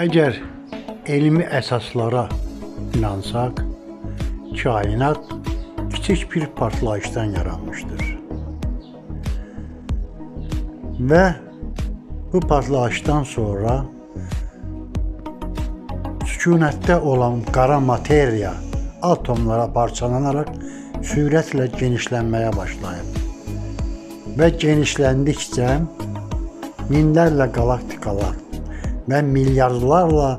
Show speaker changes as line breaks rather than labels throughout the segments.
Əgər elmi əsaslara inansaq, kainat kiçik bir partlayışdan yaranmışdır. Və bu partlayışdan sonra sükunətdə olan qara materiya atomlara parçalanarak sürətlə genişlənməyə başlayıb. Və genişləndikcə minlərlə qalaktikalar və milyardlarla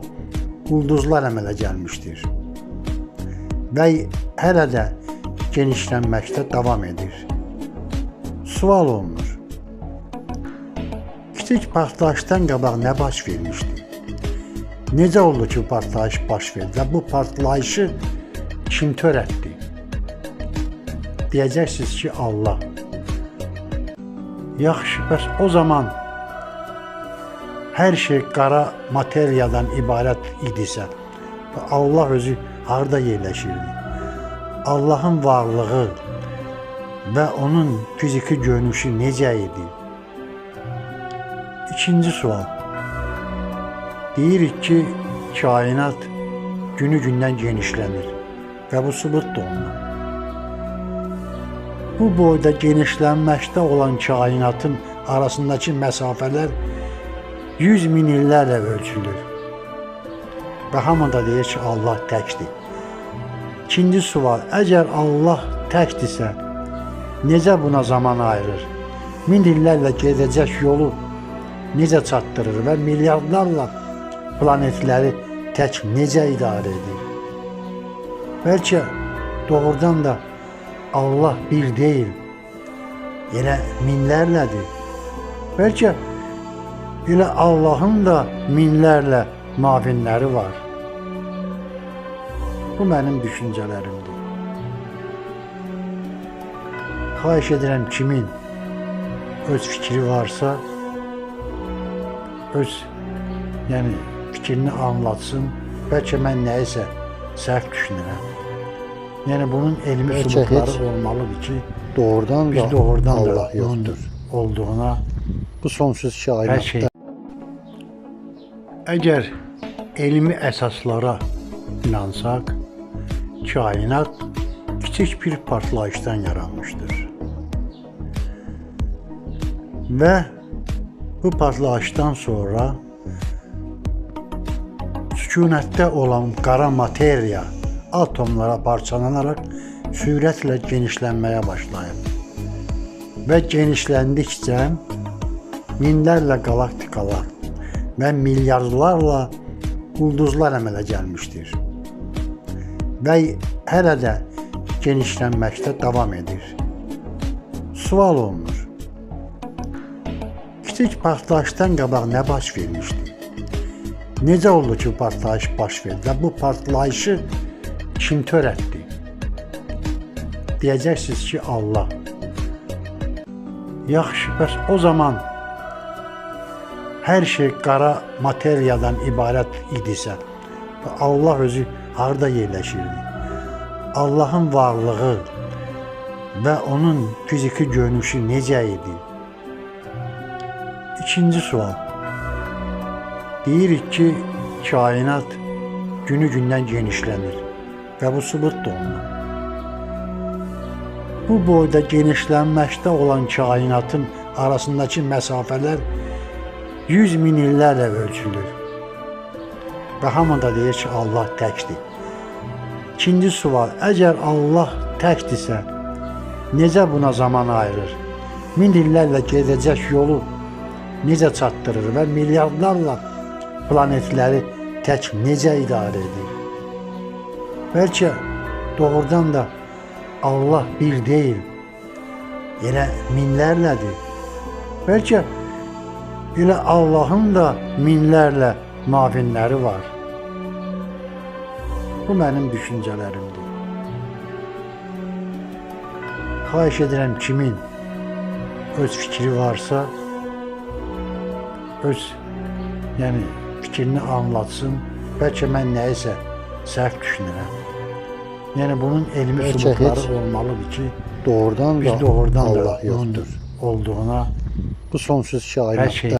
ulduzlar əmələ gəlmişdir. Və hələ də genişlənməkdə davam edir. Sual olunur. Kiçik partlayışdan qabaq nə baş vermişdi? Necə oldu ki, partlayış baş verdi və bu partlayışı kim törətdi? Deyəcəksiniz ki, Allah. Yaxşı, bəs o zaman hər şey qara materiyadan ibarət idisə, Allah özü harda yerləşirdi? Allahın varlığı və onun fiziki görünüşü necə idi? İkinci sual. Deyirik ki, kainat günü-gündən genişlənir və bu sübut da olunur. Bu boyda genişlənməkdə olan kainatın arasındakı məsafələr 100 min illərlə ölçülür. Və hamı da deyir ki, Allah təkdir. İkinci sual, əgər Allah təkdirsə, necə buna zaman ayırır? Min illərlə gedəcək yolu necə çatdırır və milyardlarla planetləri tək necə idarə edir? Bəlkə doğrudan da Allah bir deyil, elə minlərlədir. Bəlkə elə Allahın da minlərlə mavinləri var. Bu mənim düşüncələrimdir. Xahiş edirəm, kimin öz fikri varsa, öz fikrini anlatsın. Bəlkə mən nəyisə səhv düşünürəm. Yəni bunun elmi sübutları olmalıdır ki,
doğrudan
biz doğrudan
Allah
da
yoxdur
olduğuna
bu sonsuz kainatda.
Əgər elmi əsaslara inansaq, kainat kiçik bir partlayışdan yaranmışdır. Və bu partlayışdan sonra sükunətdə olan qara materiya atomlara parçalanarak sürətlə genişlənməyə başlayıb. Və genişləndikcə minlərlə qalaktikalar və milyardlarla ulduzlar əmələ gəlmişdir. Və hələ də genişlənməkdə davam edir. Sual olunur. Kiçik partlayışdan qabaq nə baş vermişdi? Necə oldu ki, partlayış baş verdi və bu partlayışı kim törətdi? Deyəcəksiniz ki, Allah. Yaxşı, bəs o zaman hər şey qara materiyadan ibarət idisə, Allah özü harda yerləşirdi? Allahın varlığı və onun fiziki görünüşü necə idi? İkinci sual. Deyirik ki, kainat günü-gündən genişlənir və bu sübut da olunur. Bu boyda genişlənməkdə olan kainatın arasındakı məsafələr 100 min illərlə ölçülür. Və hamı da deyir ki, Allah təkdir. İkinci sual, əgər Allah təkdirsə, necə buna zaman ayırır? Min illərlə gedəcək yolu necə çatdırır və milyardlarla planetləri tək necə idarə edir? Bəlkə doğrudan da Allah bir deyil, elə minlərlədir. Bəlkə elə Allahın da minlərlə mavinləri var. Bu mənim düşüncələrimdir. Xahiş edirəm, kimin öz fikri varsa, öz fikrini anlatsın. Bəlkə mən nəyisə səhv düşünürəm. Yəni bunun elmi sübutları olmalıdır ki,
doğrudan
biz doğrudan
Allah
da
yoxdur
olduğuna
bu sonsuz kainatda.